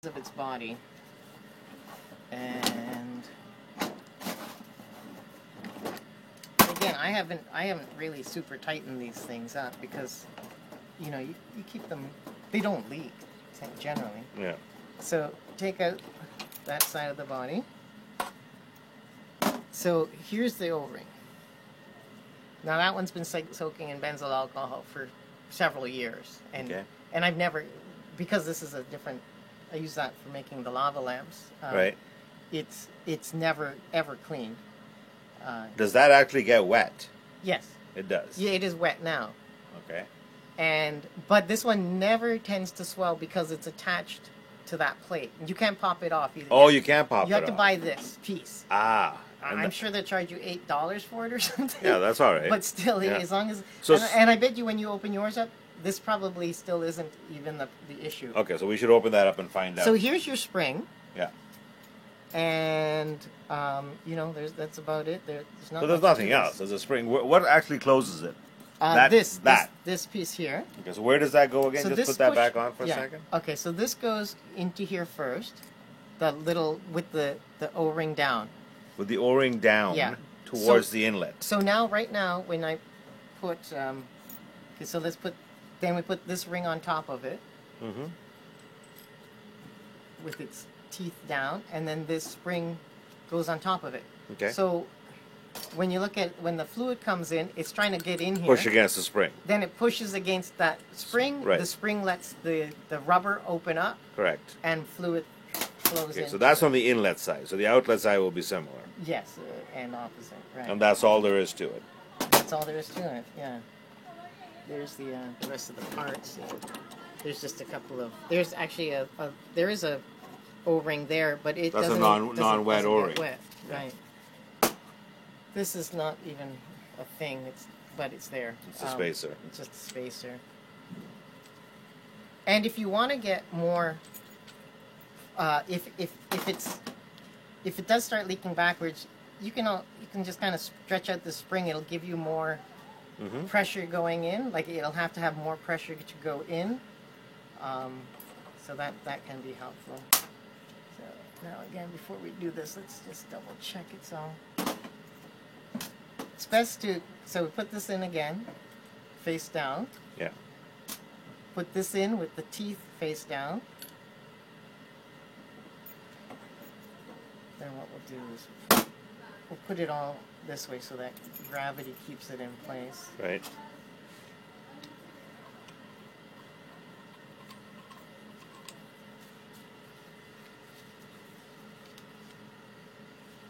of its body. And again, I haven't really super tightened these things up because, you know, you keep them, they don't leak generally. Yeah. So take out that side of the body. So here's the O-ring. Now that one's been soaking in benzyl alcohol for several years, and Okay. and I've never, because this is a different, I use that for making the lava lamps. Right. It's never ever cleaned. Does that actually get wet? Yes. It does. Yeah, it is wet now. Okay. But this one never tends to swell because it's attached to that plate. You can't pop it off either. Oh, you can't pop it off. You have to buy this piece. Ah. I'm sure they'll charge you $8 for it or something. Yeah, that's all right. But still, Yeah. as long as... So and I bet you when you open yours up, this probably still isn't even the issue. Okay, so we should open that up and find out. So here's your spring. Yeah. And, you know, that's about it. There's not So there's much nothing to this. else. There's a spring. What actually closes it? That. This piece here. Okay, so where does that go again? So Just this put that push- back on for a yeah. second. Okay, so this goes into here first. The little, with the O-ring down. With the O-ring down Yeah. towards So- the inlet. So now, right now, when I put, okay, so then we put this ring on top of it Mm-hmm. with its teeth down, and then this spring goes on top of it. Okay. So when you look at, when the fluid comes in, it's trying to get in here. Push against the spring. Then it pushes against that spring. Right. The spring lets the rubber open up, Correct. and fluid flows Okay, in. so that's on the inlet side. So the outlet side will be similar. Yes, and opposite, right. And that's all there is to it. That's all there is to it, yeah. There's the rest of the parts. There's just a couple of... There's actually there is a O-ring there, but it That's a doesn't... non-wet doesn't O-ring. get wet, right. This is not even a thing, but it's there. It's a spacer. It's just a spacer. And if you want to get more... if it does start leaking backwards, you can just kind of stretch out the spring. It'll give you more Mm-hmm. pressure going in. Like it'll have to have more pressure to go in. So that can be helpful. So now again, before we do this, let's just double check it's all. It's best to, so we put this in again, face down. Yeah. Put this in with the teeth face down. Then what we'll do is we'll put it all this way so that gravity keeps it in place. Right.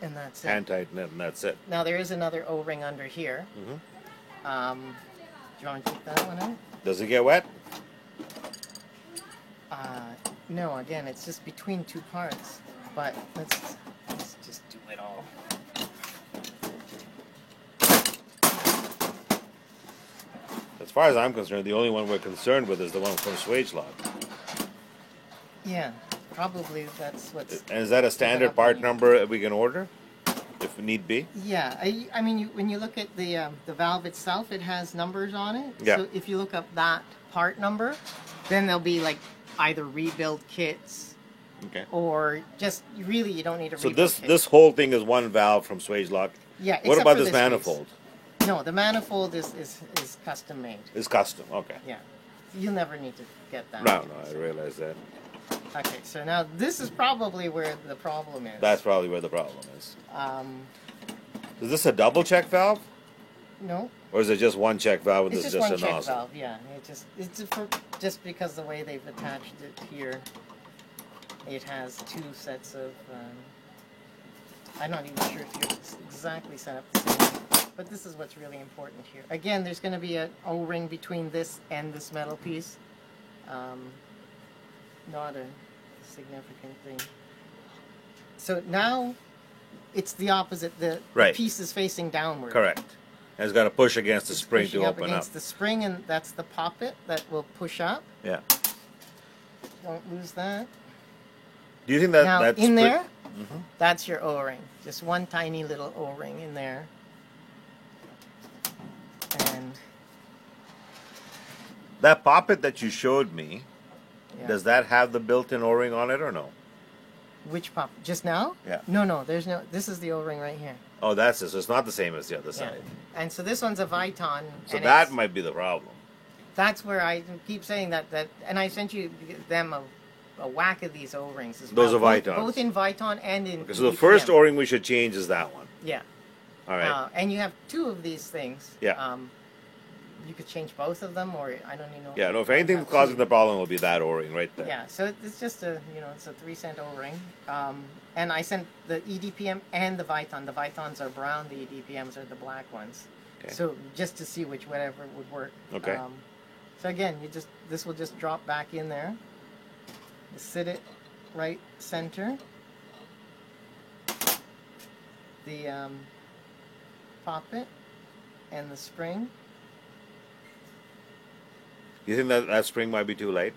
And that's it. Hand tighten it, and that's it. Now there is another O-ring under here. Mm-hmm. Do you want to take that one out? Does it get wet? No, again, it's just between two parts. But let's just do it all. As far as I'm concerned, the only one we're concerned with is the one from Swagelog. Yeah, probably that's what's... And is that a standard part number we can order, if need be? Yeah, I mean, when you look at the valve itself, it has numbers on it. Yeah. So if you look up that part number, then there'll be like either rebuild kits Okay. or just really you don't need a So rebuild this kit. this whole thing is one valve from Swagelog. Yeah. What except about for this piece. manifold? No, the manifold is custom made. It's custom. Okay. Yeah, you'll never need to get that. No, I realize that. Okay, so now this is probably where the problem is. That's probably where the problem is. Um, Is this a double check valve, no, or is it just one check valve and it's this just is one just a check nozzle? valve. Yeah, just because the way they've attached it here, it has two sets of. I'm not even sure if you're exactly set up the same, but this is what's really important here. Again, there's going to be an O-ring between this and this metal piece. Not a significant thing. So now it's the opposite. The Right. piece is facing downward. Correct. And it's got to push against the It's spring pushing to up open up. against the spring, and that's the poppet that will push up. Yeah. Don't lose that. Do you think that Now that's in there, Mhm. that's your O-ring. Just one tiny little O-ring in there. And that poppet that you showed me? Yeah. Does that have the built-in O-ring on it or no? Which pop? Just now? Yeah. No, there's no. This is the O-ring right here. Oh, that's it. So it's not the same as the other Yeah. side. And so this one's a Viton. So and that it's- might be the problem. That's where I keep saying that. And I sent you them a whack of these O-rings as Those well. are Both- Vitons. Both in Viton and in. Okay, so the EPM. first O-ring we should change is that one. Yeah. All right. And you have two of these things. Yeah. You could change both of them, or I don't even know. Yeah, no, if anything's Yeah, causing two. the problem, it'll be that O-ring right there. Yeah, so it's just it's a 3-cent O-ring. And I sent the EDPM and the Viton. The Vitons are brown, the EDPMs are the black ones. Okay. So just to see whatever would work. Okay. So again, this will just drop back in there. You sit it right center. The poppet and the spring. You think that spring might be too light?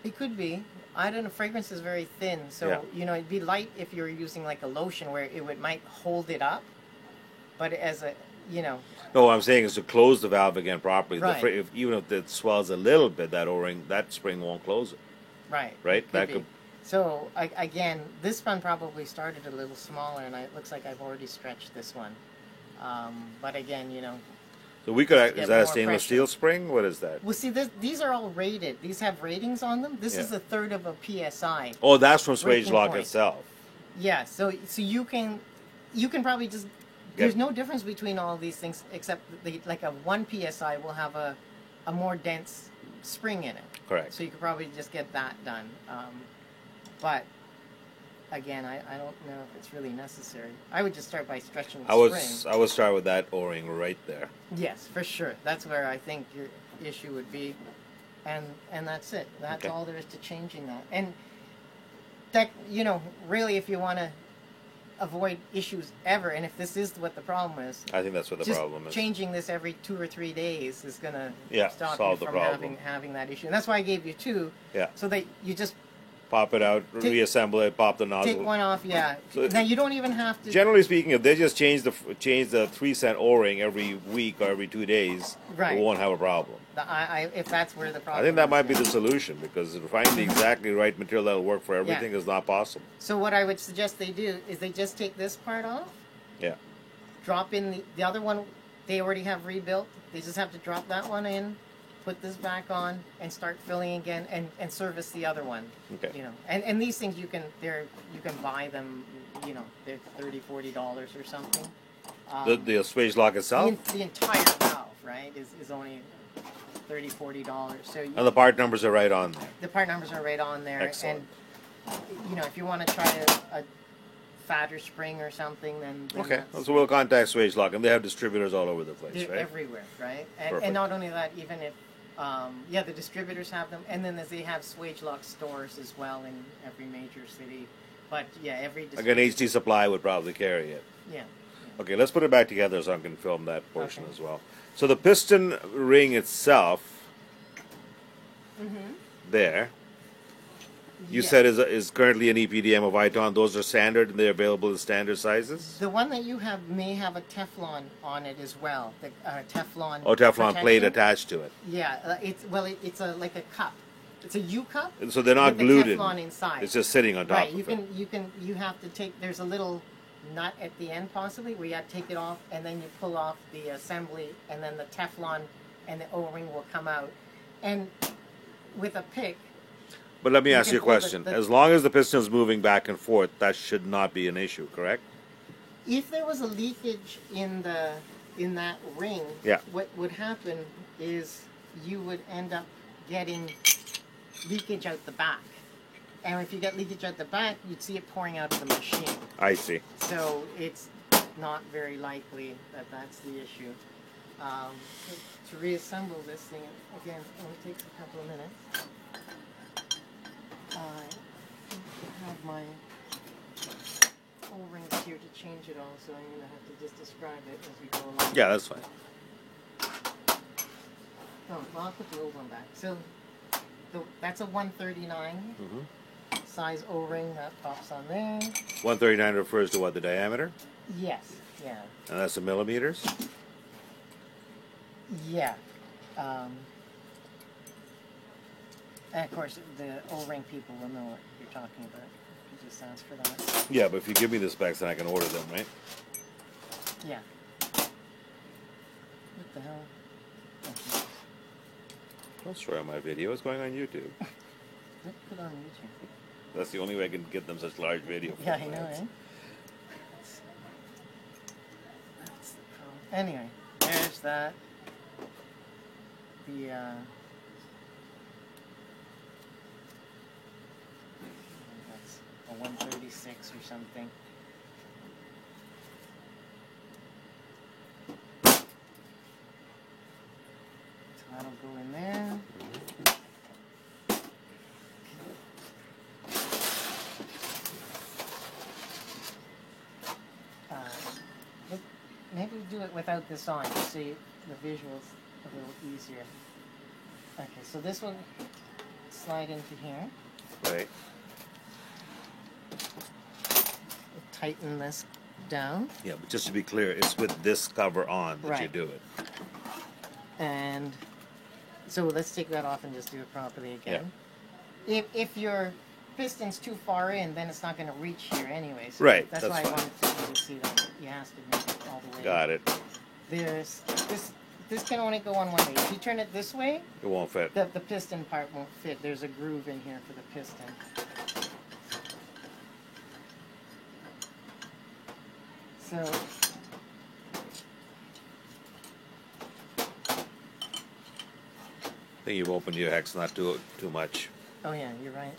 It could be. I don't know. Fragrance is very thin, so Yeah. it'd be light if you're using like a lotion where might hold it up. But as a No, what I'm saying is to close the valve again properly. Right. Even if it swells a little bit, that O-ring, that spring won't close it. right, Right? it That be. could- So again, this one probably started a little smaller, and it looks like I've already stretched this one. But again, So we could. Get Is that a more stainless pressure. steel spring? What is that? well, see, these are all rated. These have ratings on them. This is Yeah. a third of a PSI. Oh, that's from Swage Breaking Lock point. itself. Yeah, so you can probably just there's no difference between all of these things except like a 1 psi will have a more dense spring in it. Correct. So you could probably just get that done. But again, I don't know if it's really necessary. I would just start by stretching the spring. I would start with that O-ring right there. Yes, for sure. That's where I think your issue would be, and that's it. That's Okay. all there is to changing that. And that really, if you want to avoid issues ever, and if this is what the problem is, I think that's what the just problem is. changing this every 2 or 3 days is gonna stop solve you the from problem. having that issue. And that's why I gave you 2, Yeah. so that you just Pop it out, reassemble it, pop the nozzle. take one off. Yeah. So- now you don't even have to. Generally speaking, if they just change the 3-cent O-ring every week or every 2 days, Right. we won't have a problem. If that's where the problem. I think that is, might be yeah. the solution because finding the exactly right material that'll work for everything is not possible. So what I would suggest they do is they just take this part off, Yeah. drop in the other one they already have rebuilt. They just have to drop that one in, put this back on, and start filling again and service the other one. Okay. And these things you can buy them, they're $30-$40 or something. The Swage Lock itself? the entire valve, right, is only $30-$40. So And the part numbers are right on there. the part numbers are right on there. Excellent. And if you want to try a fatter spring or something, then Okay. that's- So we'll contact Swage Lock, and they have distributors all over the place, they're right? everywhere, right? Perfect. And not only that, even if the distributors have them, and then they have Swage Lock stores as well in every major city. But yeah, every Again, HT Supply would probably carry it. yeah. Okay, let's put it back together so I can film that portion Okay. as well. So the piston ring itself, there, you Yeah. said is currently an EPDM of Viton. Those are standard and they're available in standard sizes? The one that you have may have a Teflon on it as well. The Teflon. Oh, Teflon plate protection. attached to it. Yeah, it's like a cup. It's a U cup. And so they're not with the glued in. Teflon inside. It's just sitting on top Right. of it. You have to take. There's a little nut at the end possibly where you have to take it off, and then you pull off the assembly, and then the Teflon and the O-ring will come out. And with a pick, But let me You ask can you a pull the- question. the- As long as the piston's moving back and forth, that should not be an issue, correct? if there was a leakage in that ring, Yeah. what would happen is you would end up getting leakage out the back. And if you get leakage out the back, you'd see it pouring out of the machine. I see. So it's not very likely that that's the issue. To reassemble this thing, again, it only takes a couple of minutes. I have my O-rings here to change it all, so I'm going to have to just describe it as we go along. Yeah, that's fine. Oh, well, I'll put the old one back. So that's a 139 size O-ring that pops on there. 139 refers to what, the diameter? Yes, yeah. And that's the millimeters? Yeah. And of course, the O-ring people will know what you're talking about. You just ask for that. Yeah, but if you give me the specs, then I can order them, right? Yeah. What the hell? Okay. Don't destroy my video. It's going on YouTube. Put it on YouTube. That's the only way I can get them such large video Yeah, I formats. know, eh? That's the problem. Anyway, there's that. The, that's a 136 or something. So that'll go in there. Maybe do it without this on, just so the visual's a little easier. Okay, so this will slide into here. Right. Tighten this down. Yeah, but just to be clear, it's with this cover on that you Right. do it. And so let's take that off and just do it properly again. If your piston's too far in, then it's not going to reach here anyway. So Right, That's that's why fine. I wanted to see that. You have to make it all the way. Got it. There's this can only go on one way. If you turn it this way, It won't fit. the piston part won't fit. There's a groove in here for the piston. So I think you've opened your hex not too much. oh yeah, you're right.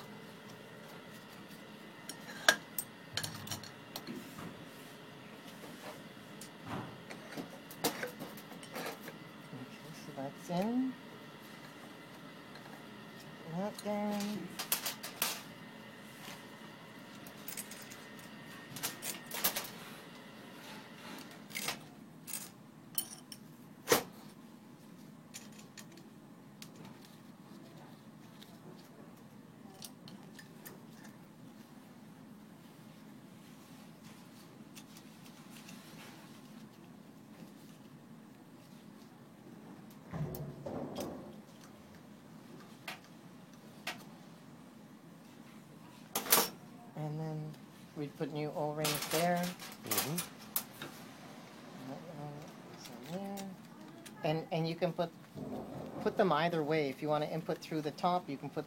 Okay, so that's in. That down. And then we put new O-rings there. Mm-hmm. And you can put them either way. If you want to input through the top, you can put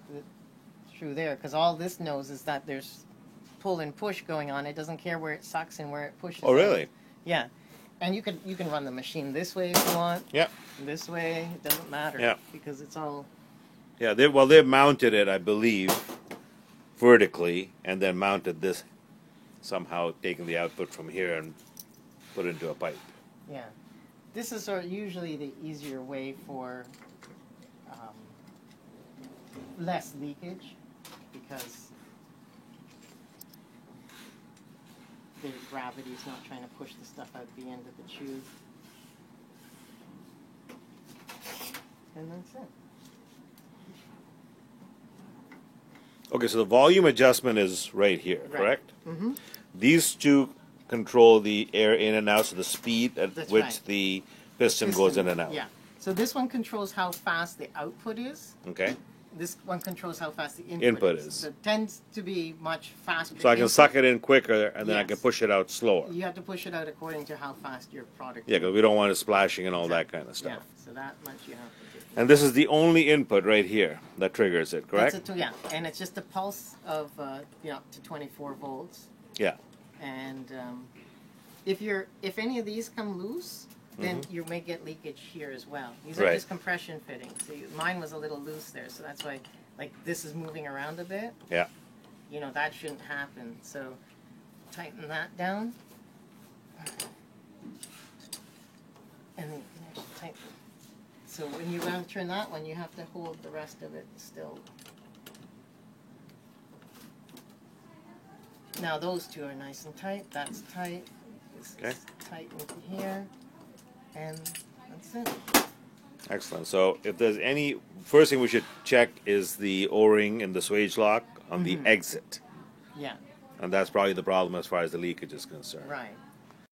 through there, because all this knows is that there's pull and push going on. It doesn't care where it sucks and where it pushes. Oh, really? Yeah. And you can run the machine this way if you want. Yeah. This way, it doesn't matter. Yeah. Because it's all. Yeah, they've mounted it, I believe, vertically, and then mounted this somehow, taking the output from here and put it into a pipe. Yeah. This is usually the easier way for less leakage, because the gravity's not trying to push the stuff out the end of the tube. And that's it. Okay, so the volume adjustment is right here, Right. correct? Mm-hmm. These two control the air in and out, so the speed at That's which right. the piston goes in and out. Yeah. So this one controls how fast the output is. Okay? This one controls how fast the input, Input is. So it tends to be much faster. So I can input. suck it in quicker, and then I can Yes. push it out slower. You have to push it out according to how fast your product Yeah, is. because we don't want it splashing and all that kind of Yeah, stuff. so that much you have to do. And this is the only input right here that triggers it, correct? That's yeah, and it's just a pulse of up to 24 volts. Yeah. And if any of these come loose, then you may get leakage here as well. These are Right. just compression fittings. So mine was a little loose there, so that's why, like, this is moving around a bit. Yeah. That shouldn't happen. So tighten that down, and then you can actually tighten. So when you turn that one, you have to hold the rest of it still. Now those two are nice and tight. That's tight. This Okay. is tight into here, and that's it. Excellent. So if there's any, first thing we should check is the O-ring and the swage lock on the exit. Yeah. And that's probably the problem as far as the leakage is concerned. Right.